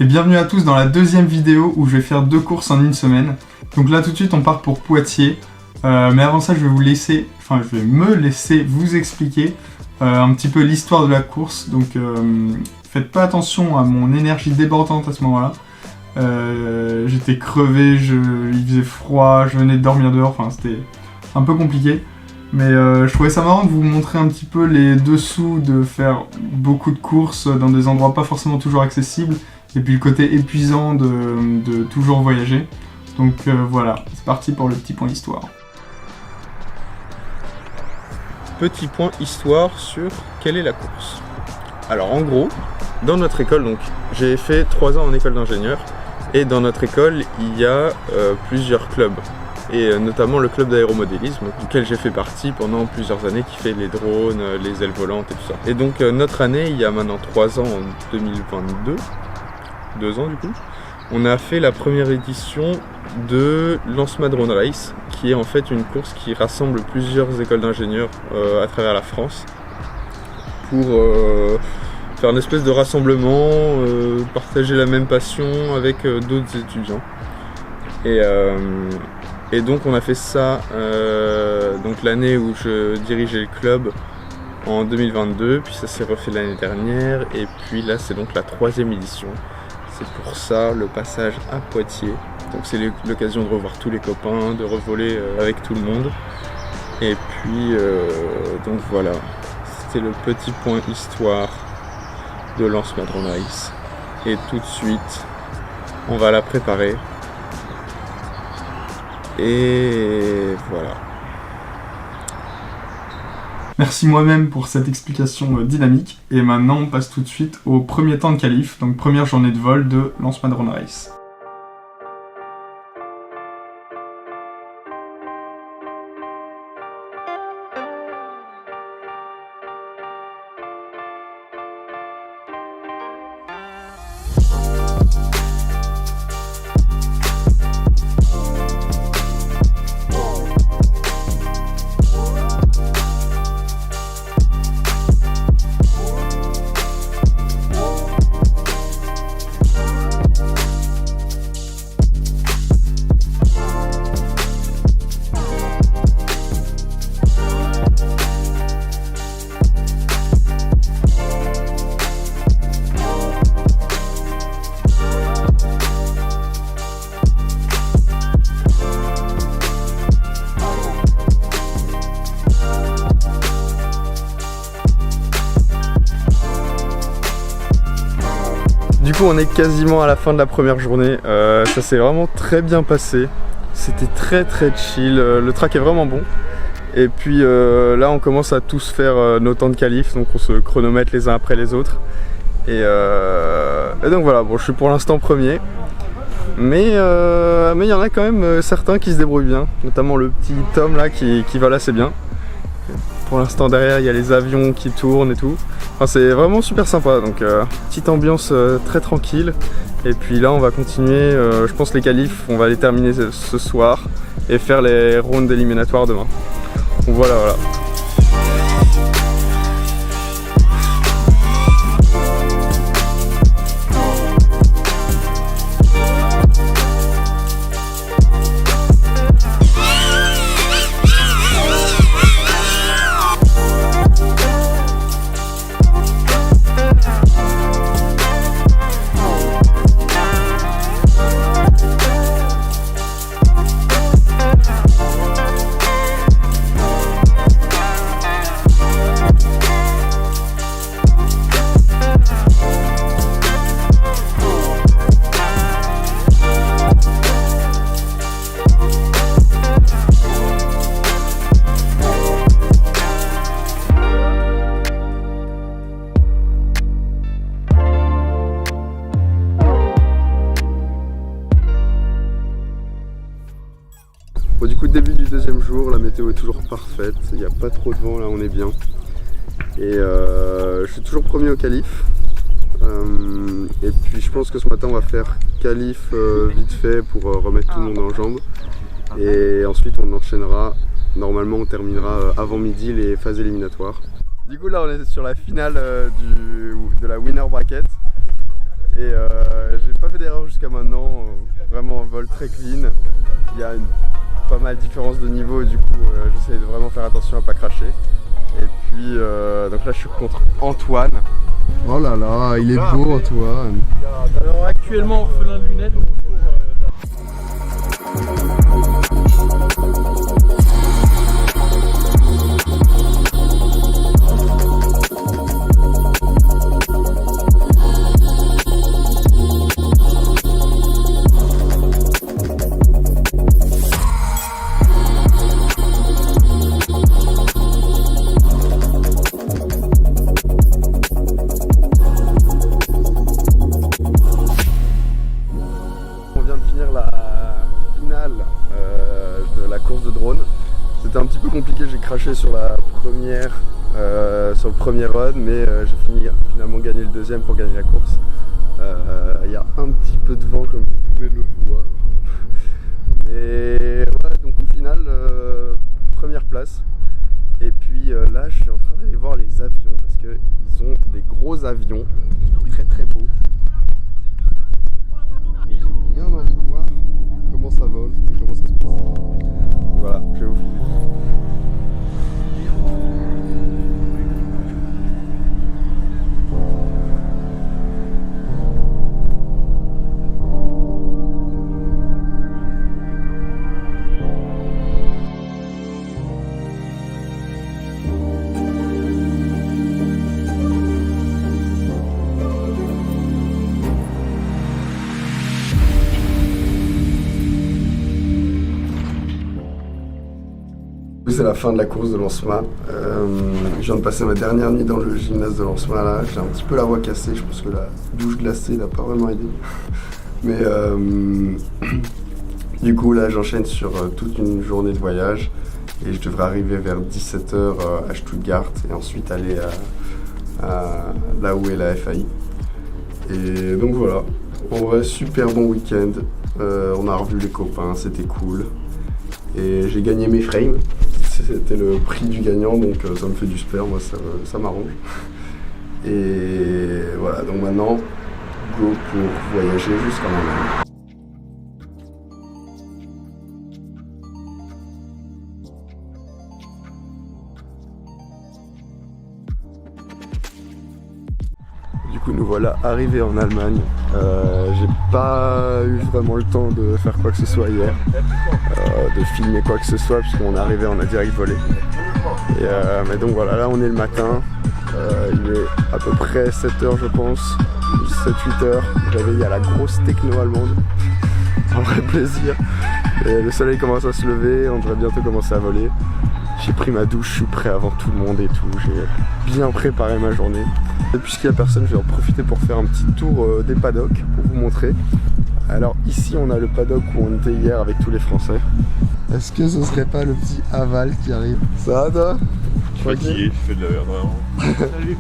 Et bienvenue à tous dans la deuxième vidéo où je vais faire 2 courses en une semaine. Donc là tout de suite on part pour Poitiers. Mais avant ça je vais me laisser vous expliquer un petit peu l'histoire de la course. Donc faites pas attention à mon énergie débordante à ce moment-là. J'étais crevé, il faisait froid, je venais de dormir dehors, enfin c'était un peu compliqué. Mais je trouvais ça marrant de vous montrer un petit peu les dessous de faire beaucoup de courses dans des endroits pas forcément toujours accessibles. Et puis le côté épuisant de toujours voyager. Donc voilà, c'est parti pour le petit point histoire. Petit point histoire sur quelle est la course. Alors en gros, dans notre école, donc j'ai fait 3 ans en école d'ingénieur. Et dans notre école, il y a plusieurs clubs. Et notamment le club d'aéromodélisme, duquel j'ai fait partie pendant plusieurs années, qui fait les drones, les ailes volantes et tout ça. Et donc notre année, il y a maintenant 3 ans, en 2022, 2 ans du coup, on a fait la première édition de Lancema Drone Race, qui est en fait une course qui rassemble plusieurs écoles d'ingénieurs à travers la France pour faire une espèce de rassemblement, partager la même passion avec d'autres étudiants. Et donc on a fait ça donc l'année où je dirigeais le club en 2022, puis ça s'est refait l'année dernière, et puis là c'est donc la 3e édition. C'est pour ça le passage à Poitiers. Donc c'est l'occasion de revoir tous les copains, de revoler avec tout le monde. Et puis donc voilà, c'était le petit point histoire de Lancema Drone Race. Et tout de suite, on va la préparer. Et voilà. Merci moi-même pour cette explication dynamique. Et maintenant on passe tout de suite au premier temps de qualif, donc première journée de vol de Lancema Drone Race. Du coup on est quasiment à la fin de la première journée, ça s'est vraiment très bien passé, c'était très chill, le track est vraiment bon. Et puis là on commence à tous faire nos temps de qualif, donc on se chronomètre les uns après les autres. Et donc voilà, bon je suis pour l'instant premier, mais il y en a quand même certains qui se débrouillent bien, notamment le petit Tom là qui vole assez bien. Pour l'instant derrière il y a les avions qui tournent et tout. Enfin, c'est vraiment super sympa, donc petite ambiance très tranquille. Et puis là on va continuer, je pense les qualifs on va les terminer ce soir et faire les rounds éliminatoires demain. Donc voilà. Bon, du coup début du deuxième jour, la météo est toujours parfaite, il n'y a pas trop de vent, là on est bien. Et je suis toujours premier au qualif. Et puis je pense que ce matin on va faire qualif vite fait pour remettre tout le monde en jambes. Et ensuite on enchaînera, normalement on terminera avant midi les phases éliminatoires. Du coup là on est sur la finale de la winner bracket. Et j'ai pas fait d'erreur jusqu'à maintenant, vraiment un vol très clean. Il y a pas mal de différences de niveau et du coup j'essaie de vraiment faire attention à pas cracher. Et puis donc là je suis contre Antoine. Oh là là, il est beau Antoine. Alors actuellement orphelin de lunettes. C'était un petit peu compliqué, j'ai craché sur la première, sur le premier run, mais j'ai finalement gagné le deuxième pour gagner la course. Il y a un petit peu de vent comme vous pouvez le voir. Mais voilà, donc au final, première place. Et puis là, je suis en train d'aller voir les avions parce qu'ils ont des gros avions, très très beaux. Et j'ai bien envie de voir comment ça vole et comment ça se passe. Voilà, je vais vous filmer. C'est la fin de la course de Lancema. Je viens de passer ma dernière nuit dans le gymnase de Lancema là. J'ai un petit peu la voix cassée, je pense que la douche glacée n'a pas vraiment aidé. Mais du coup là j'enchaîne sur toute une journée de voyage et je devrais arriver vers 17h à Stuttgart et ensuite aller à là où est la FAI. Et donc voilà, en vrai super bon week-end. On a revu les copains, c'était cool. Et j'ai gagné mes frames. C'était le prix du gagnant, donc ça me fait du super, moi ça m'arrange. Et voilà, donc maintenant, go pour voyager jusqu'en Allemagne. Du coup, nous voilà arrivés en Allemagne. J'ai pas eu vraiment le temps de faire quoi que ce soit hier, de filmer quoi que ce soit, puisqu'on est arrivé, on a direct volé. Et, mais donc voilà, là on est le matin, il est à peu près 7h je pense, 7-8h, réveillé à la grosse techno allemande, un vrai plaisir. Et le soleil commence à se lever, on devrait bientôt commencer à voler. J'ai pris ma douche, je suis prêt avant tout le monde et tout, j'ai bien préparé ma journée. Et puisqu'il n'y a personne, je vais en profiter pour faire un petit tour des paddocks pour vous montrer. Alors ici on a le paddock où on était hier avec tous les Français. Est-ce que ce serait pas le petit Aval qui arrive? Ça va toi? Je suis fatigué, je fais de la merde vraiment.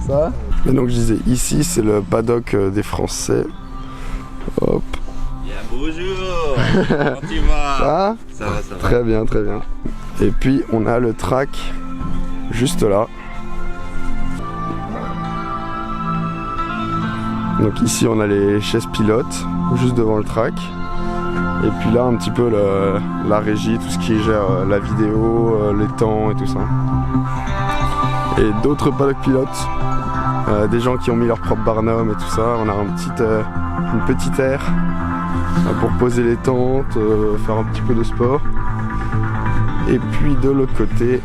Ça va? Et donc je disais, ici c'est le paddock des Français. Hop. Yeah, bonjour. Comment tu vas? Ça va? Ça va, ça va. Très bien, très bien. Et puis on a le track juste là. Donc ici on a les chaises pilotes juste devant le track. Et puis là un petit peu la régie, tout ce qui gère la vidéo, les temps et tout ça. Et d'autres paddocks pilotes, des gens qui ont mis leur propre barnum et tout ça. On a une petite aire pour poser les tentes, faire un petit peu de sport. Et puis de l'autre côté,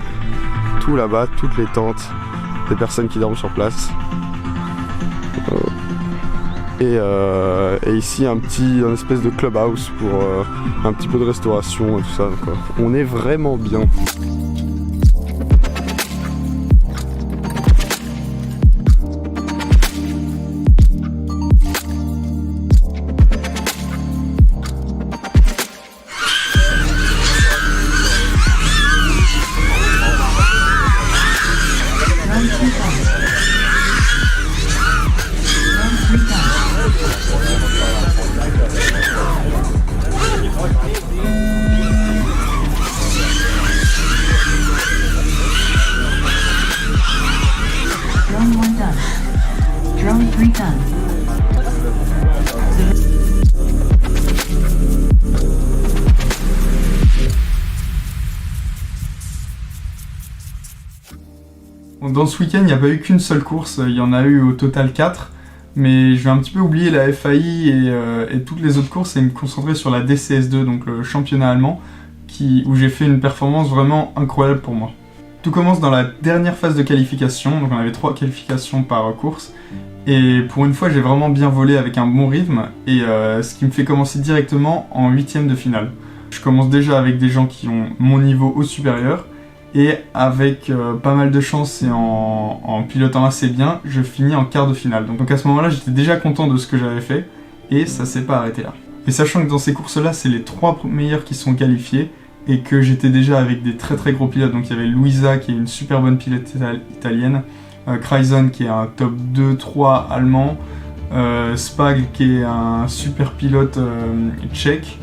tout là-bas, toutes les tentes des personnes qui dorment sur place. Et ici un espèce de clubhouse pour un petit peu de restauration et tout ça. Donc, on est vraiment bien. Dans ce week-end, il n'y a pas eu qu'une seule course, il y en a eu au total 4. Mais je vais un petit peu oublier la FAI et toutes les autres courses et me concentrer sur la DCS2, donc le championnat allemand, où j'ai fait une performance vraiment incroyable pour moi. Tout commence dans la dernière phase de qualification, donc on avait 3 qualifications par course. Et pour une fois, j'ai vraiment bien volé avec un bon rythme, et ce qui me fait commencer directement en 8ème de finale. Je commence déjà avec des gens qui ont mon niveau au supérieur, et avec pas mal de chance et en pilotant assez bien, je finis en quart de finale. Donc à ce moment-là, j'étais déjà content de ce que j'avais fait, et ça s'est pas arrêté là. Et sachant que dans ces courses-là, c'est les 3 meilleurs qui sont qualifiés, et que j'étais déjà avec des très très gros pilotes, donc il y avait Luisa qui est une super bonne pilote italienne, Kreisen qui est un top 2-3 allemand, Spagl qui est un super pilote tchèque.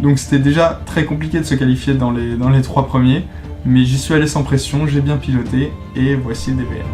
Donc c'était déjà très compliqué de se qualifier dans les 3 premiers, mais j'y suis allé sans pression, j'ai bien piloté, et voici le DVR.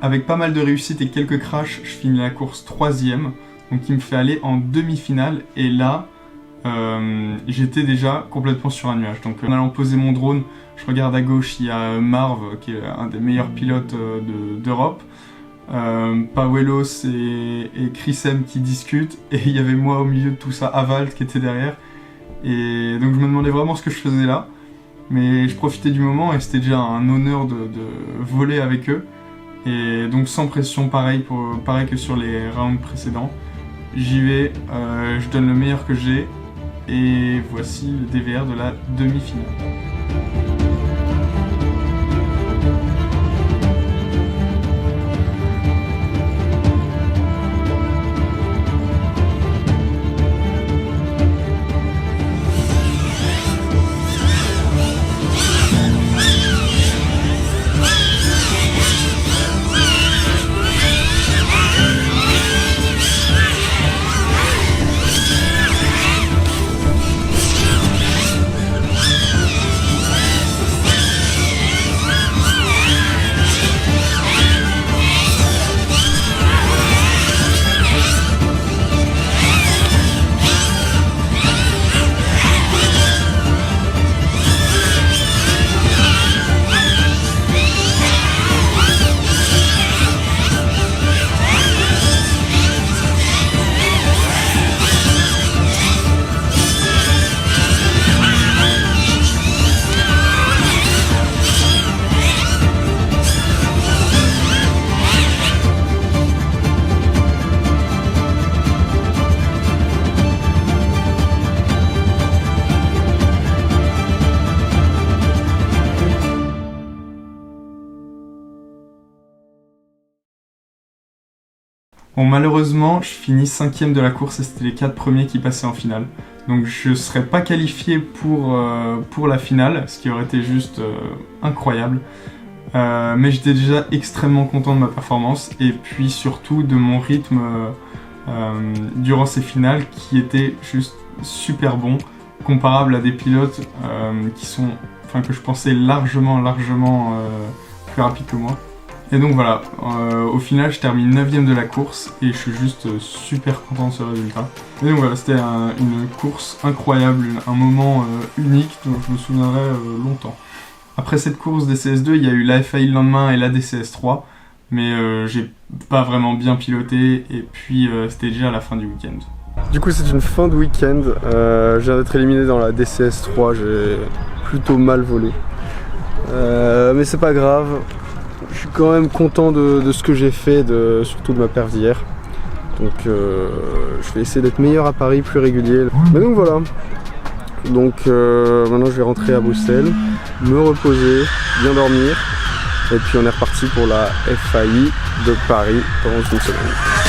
Avec pas mal de réussite et quelques crashs, je finis la course 3ème, donc il me fait aller en demi-finale, et là, j'étais déjà complètement sur un nuage. Donc en allant poser mon drone, je regarde à gauche, il y a Marv, qui est un des meilleurs pilotes d'Europe, Pawelos et Chris M qui discutent, et il y avait moi au milieu de tout ça, Avalt qui était derrière, et donc je me demandais vraiment ce que je faisais là, mais je profitais du moment et c'était déjà un honneur de voler avec eux. Et donc sans pression, pareil que sur les rounds précédents. J'y vais, je donne le meilleur que j'ai, et voici le DVR de la demi-finale. Bon, malheureusement, je finis 5ème de la course et c'était les 4 premiers qui passaient en finale. Donc je ne serais pas qualifié pour la finale, ce qui aurait été juste incroyable. Mais j'étais déjà extrêmement content de ma performance et puis surtout de mon rythme durant ces finales qui était juste super bon, comparable à des pilotes que je pensais largement plus rapides que moi. Et donc voilà, au final je termine 9ème de la course et je suis juste super content de ce résultat. Et donc voilà, c'était une course incroyable, un moment unique dont je me souviendrai longtemps. Après cette course DCS2, il y a eu la FAI le lendemain et la DCS3, mais j'ai pas vraiment bien piloté et puis c'était déjà à la fin du week-end. Du coup c'est une fin de week-end, je viens d'être éliminé dans la DCS3, j'ai plutôt mal volé. Mais c'est pas grave, je suis quand même content de ce que j'ai fait, surtout de ma perf d'hier. Donc je vais essayer d'être meilleur à Paris, plus régulier. Mais donc voilà. Donc maintenant je vais rentrer à Bruxelles, me reposer, bien dormir. Et puis on est reparti pour la FAI de Paris dans une semaine.